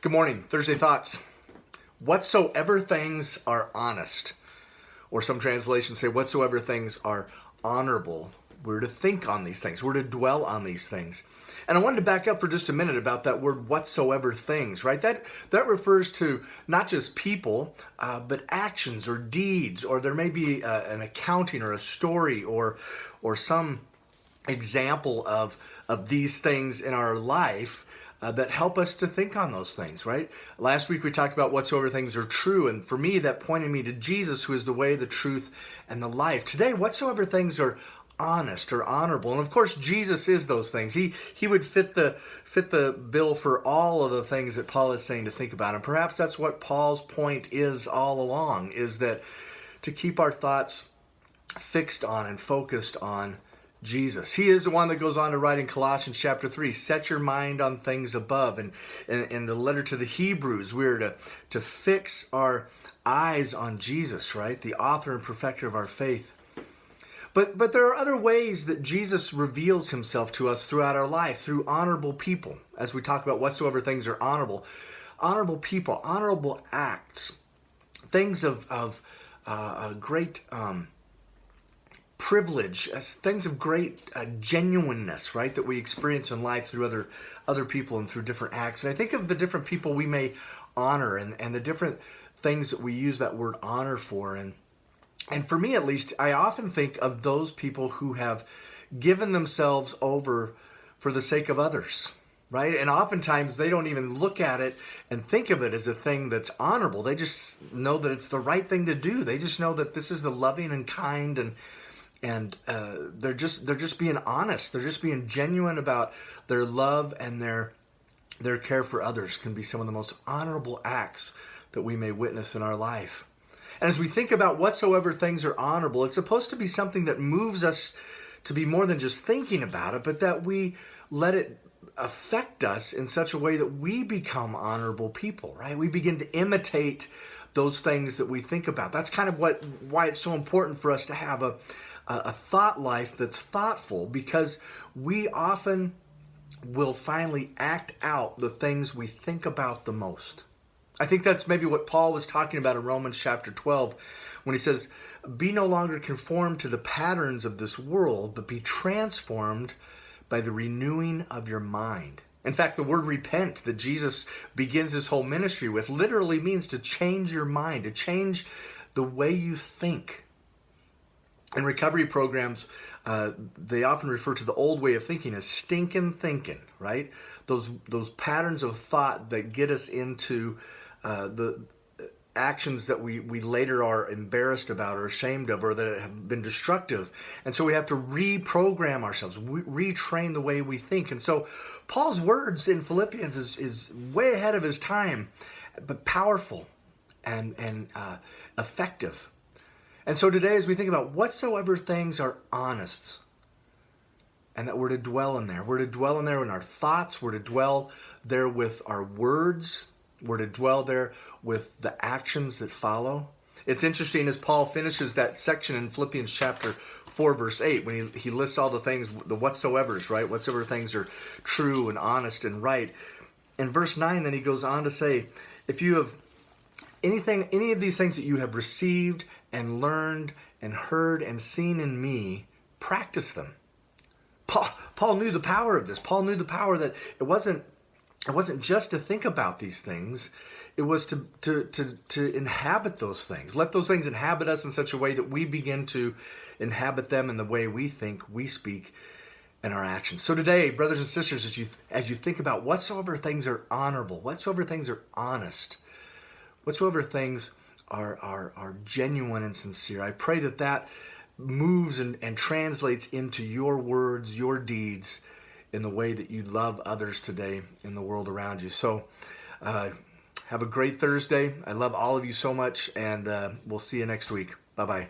Good morning. Thursday Thoughts. Whatsoever things are honest, or some translations say whatsoever things are honorable, we're to think on these things. We're to dwell on these things. And I wanted to back up for just a minute about that word whatsoever things, right? That refers to not just people, but actions or deeds, or there may be an accounting or a story or some example of these things in our life that help us to think on those things, right? Last week we talked about whatsoever things are true, and for me that pointed me to Jesus, who is the way, the truth, and the life. Today, whatsoever things are honest or honorable, and of course Jesus is those things. He would fit the bill for all of the things that Paul is saying to think about, and perhaps that's what Paul's point is all along, is that to keep our thoughts fixed on and focused on Jesus. He is the one that goes on to write in Colossians chapter 3, set your mind on things above. And in the letter to the Hebrews, we're to fix our eyes on Jesus, right? The author and perfecter of our faith. But there are other ways that Jesus reveals himself to us throughout our life, through honorable people. As we talk about whatsoever things are honorable. Honorable people, honorable acts, things of great privilege, things of great genuineness, right, that we experience in life through other people and through different acts. And I think of the different people we may honor and the different things that we use that word honor for. And for me, at least, I often think of those people who have given themselves over for the sake of others, right? And oftentimes they don't even look at it and think of it as a thing that's honorable. They just know that it's the right thing to do. They just know that this is the loving and kind, and they're just being honest. They're just being genuine about their love, and their care for others can be some of the most honorable acts that we may witness in our life. And as we think about whatsoever things are honorable, it's supposed to be something that moves us to be more than just thinking about it, but that we let it affect us in such a way that we become honorable people, right? We begin to imitate those things that we think about. That's kind of why it's so important for us to have a thought life that's thoughtful, because we often will finally act out the things we think about the most. I think that's maybe what Paul was talking about in Romans chapter 12 when he says, be no longer conformed to the patterns of this world, but be transformed by the renewing of your mind. In fact, the word repent that Jesus begins his whole ministry with literally means to change your mind, to change the way you think. In recovery programs, they often refer to the old way of thinking as stinking thinking, right? Those patterns of thought that get us into the actions that we later are embarrassed about or ashamed of, or that have been destructive. And so we have to reprogram ourselves, retrain the way we think. And so Paul's words in Philippians is way ahead of his time, but powerful and effective. And so today, as we think about whatsoever things are honest, and that we're to dwell in there. We're to dwell in there in our thoughts. We're to dwell there with our words. We're to dwell there with the actions that follow. It's interesting as Paul finishes that section in Philippians chapter 4, verse 8, when he lists all the things, the whatsoevers, right? Whatsoever things are true and honest and right. In verse 9, then he goes on to say, if you have any of these things that you have received and learned and heard and seen in me, practice them. Paul knew the power of this. Paul knew the power that it wasn't just to think about these things. It was to inhabit those things. Let those things inhabit us in such a way that we begin to inhabit them in the way we think, we speak, and our actions. So today, brothers and sisters, as you think about whatsoever things are honorable, whatsoever things are honest, whatsoever things are genuine and sincere, I pray that moves and translates into your words, your deeds, in the way that you love others today in the world around you. So have a great Thursday. I love all of you so much, and we'll see you next week. Bye-bye.